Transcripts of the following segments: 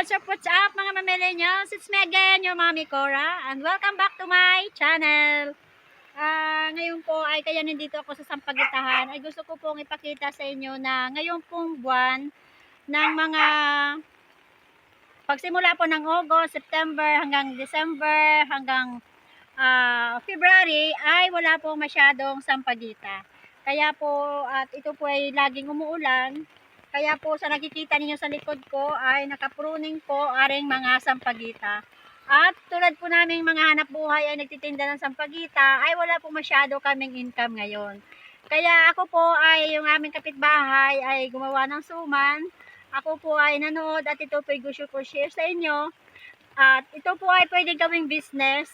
What's up mga mamillennials? It's me again, your Mommy Cora, and welcome back to my channel. Ngayon po ay kaya nandito ako sa Sampaguitahan ay gusto ko pong ipakita sa inyo na ngayon pong buwan ng mga pagsimula po ng August, September hanggang December hanggang February ay wala pong masyadong sampagita. Kaya po at ito po ay laging umuulan. Kaya po sa nakikita ninyo sa likod ko ay nakapruning po aring mga sampagita. At tulad po naming mga hanap buhay ay nagtitinda ng sampagita ay wala po masyado kaming income ngayon. Kaya ako po ay yung aming kapitbahay ay gumawa ng suman. Ako po ay nanood at ito po ay gusto ko share sa inyo. At ito po ay pwede gawing business.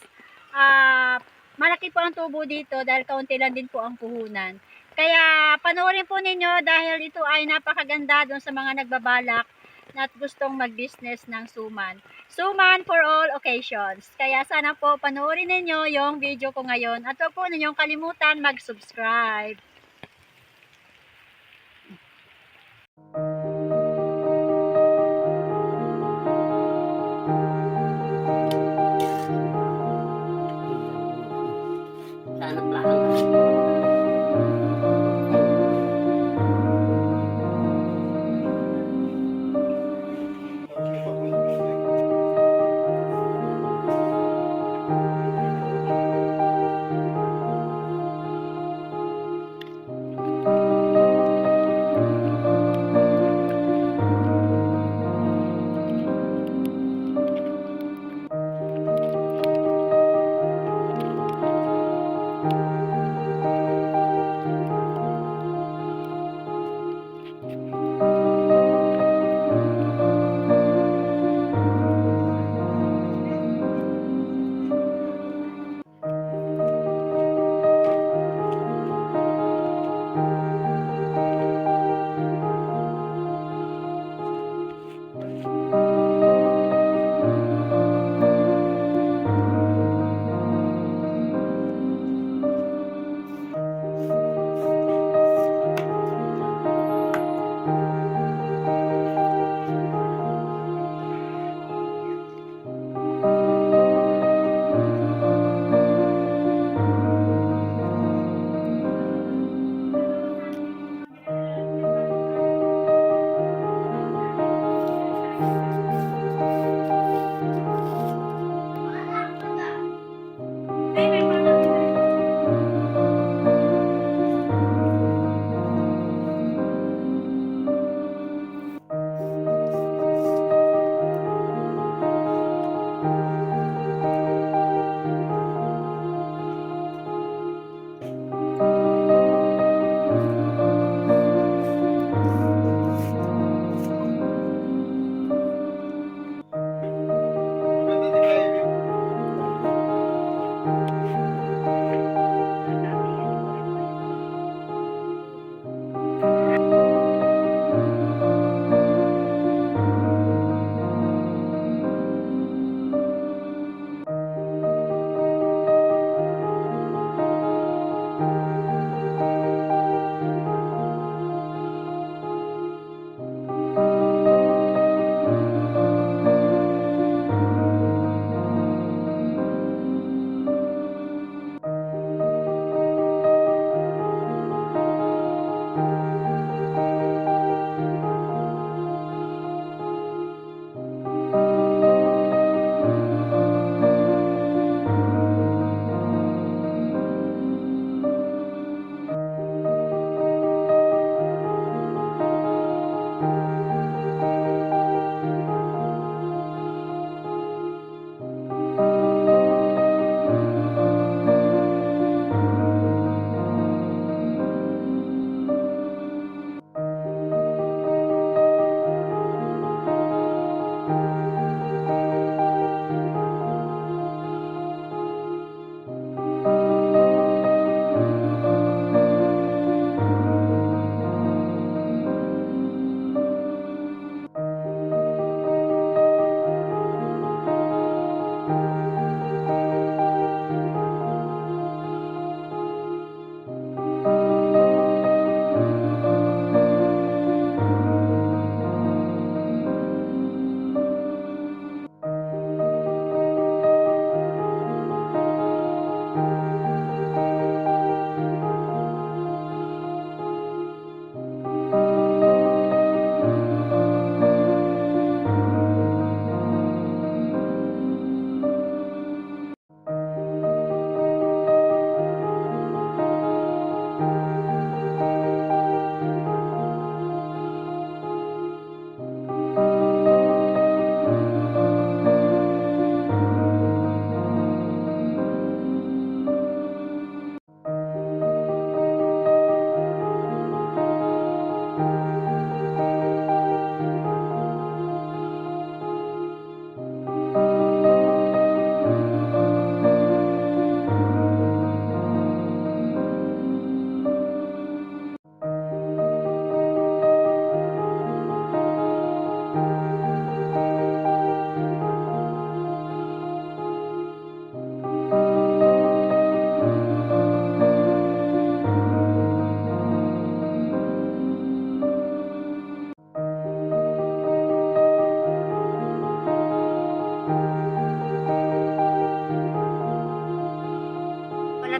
Malaki po ang tubo dito dahil kaunti lang din po ang puhunan. Kaya panoorin po ninyo dahil ito ay napakaganda doon sa mga nagbabalak at gustong mag-business ng suman. Suman for all occasions. Kaya sana po panoorin ninyo yung video ko ngayon at huwag po ninyong kalimutan mag-subscribe. Sana lang.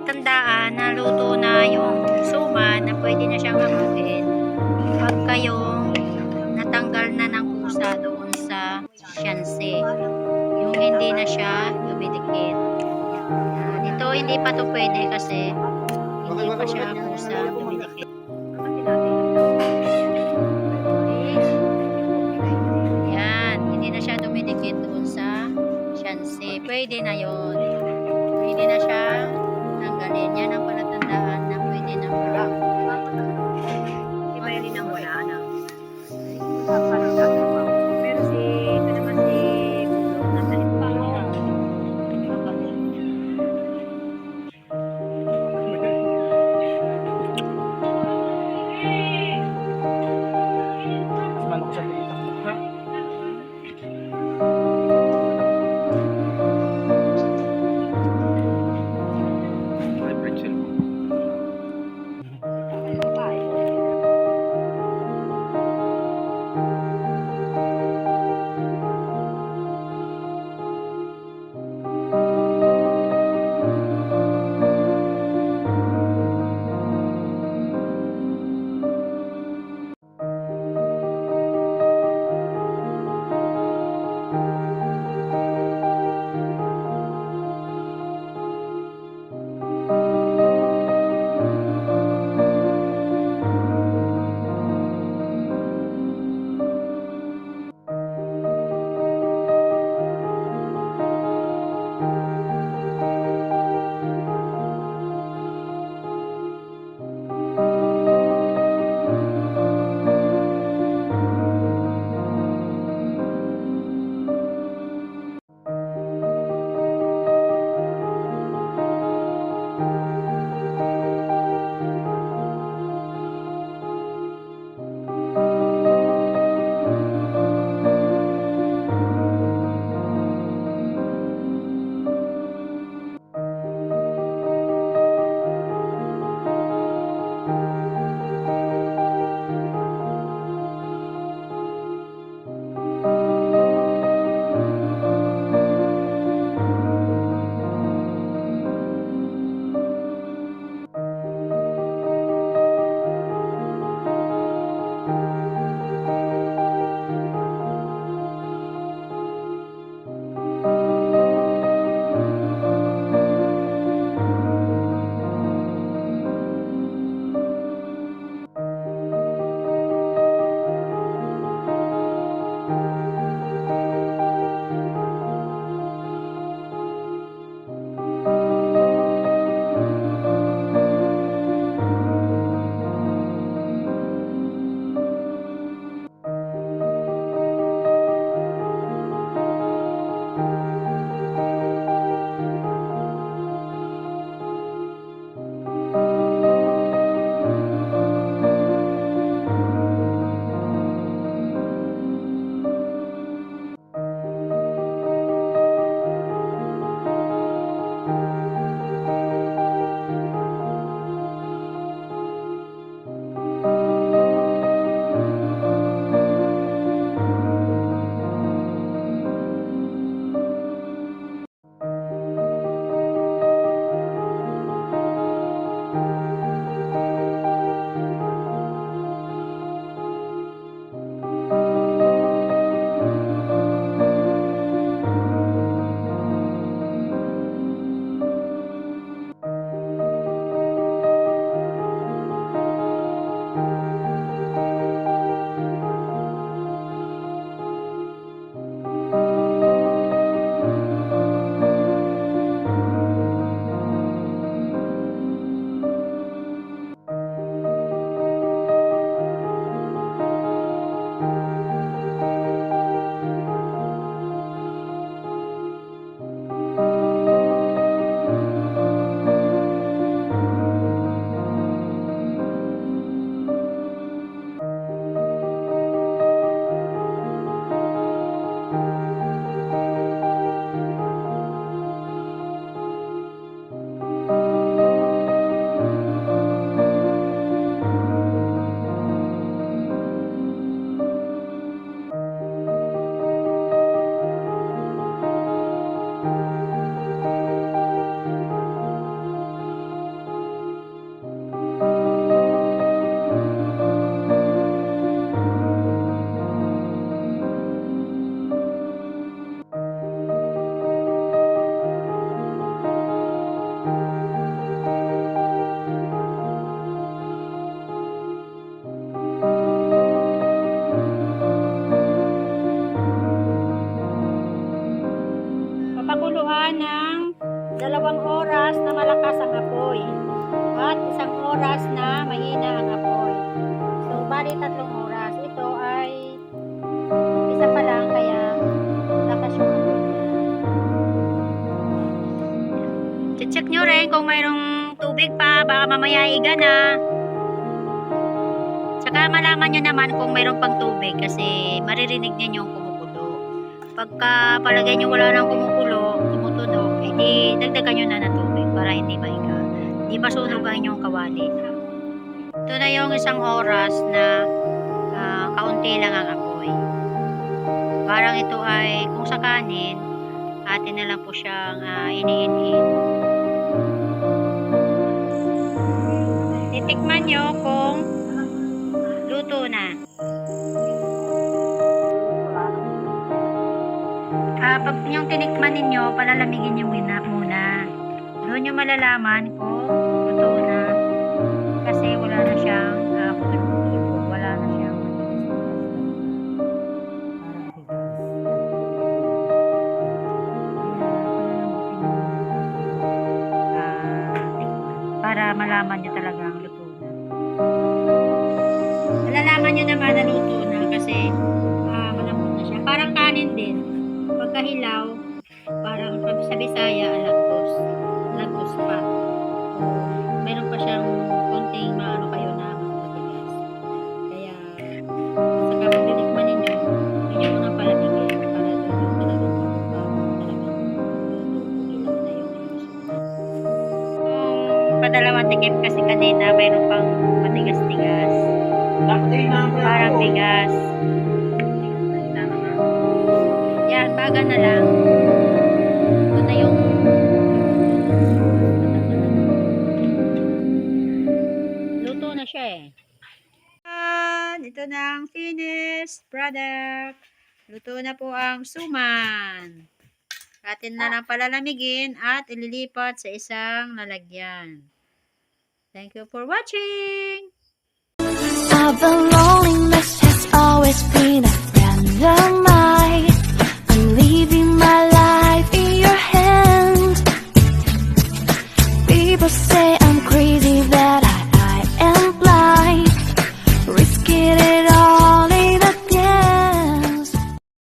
palatandaan na luto na yung suman na pwede na siyang hamuin pag kayong natanggal na ng pusa doon sa siyanse. Yung hindi na siya dumidikit. Yan. Ito hindi pa to pwede kasi hindi pa siya pusa dumidikit. Yan, hindi na siya dumidikit doon sa siyanse. Pwede na yon. Pwede na siya tanggalin. Yan ang palatandaan na pwede na. Iba rin ang wala na. Pero si, ito naman si Bulong nasa Manok sa dito. Ha? oras na malakas ang apoy at 1 oras na mahina ang apoy. So, bali 3 oras. Ito ay isa pa lang kaya lakas yung apoy. Check nyo rin kung mayroong tubig pa, baka mamaya iga na. Saka malaman nyo naman kung mayroong pang tubig kasi maririnig niyo yung kumukulo. Pagka palagay nyo wala nang kumukulo, tumutunog, edi dagdagan nyo na ng tubig para hindi maiga. Hindi masunog ang inyong kawali. Ito na yung 1 oras na kaunti lang ang apoy. Parang ito ay kung sa kanin, atin na lang po siyang iniinit. Titikman nyo kung luto na. Pag yung tinikman ninyo, palalamigin nyo muna. Doon nyo malalaman kung luto na. Kasi wala na siyang putol-putol. Wala na siyang para malaman nyo talaga ang luto na. Malalaman nyo naman na luto na kasi malambot na siya. Parang kanin din. Pagkahilaw, parang sa Bisaya, alagos. Alagos pa. Meron pa siyang konting maano kayo na matigas. Kaya, saka pag tinikman ninyo, hindi nyo muna palamigin para doon yung talagang ilaw na yung inusunan. Padalawang tikim kasi kanina, mayroon pang matigas-tigas. Parang bigas. Yan, baga na lang. Ito na yung luto na siya eh. Ito na ang finished product. Luto na po ang suman. Atin na lang palalamigin at ililipat sa isang lalagyan. Thank you for watching! The loneliness has always been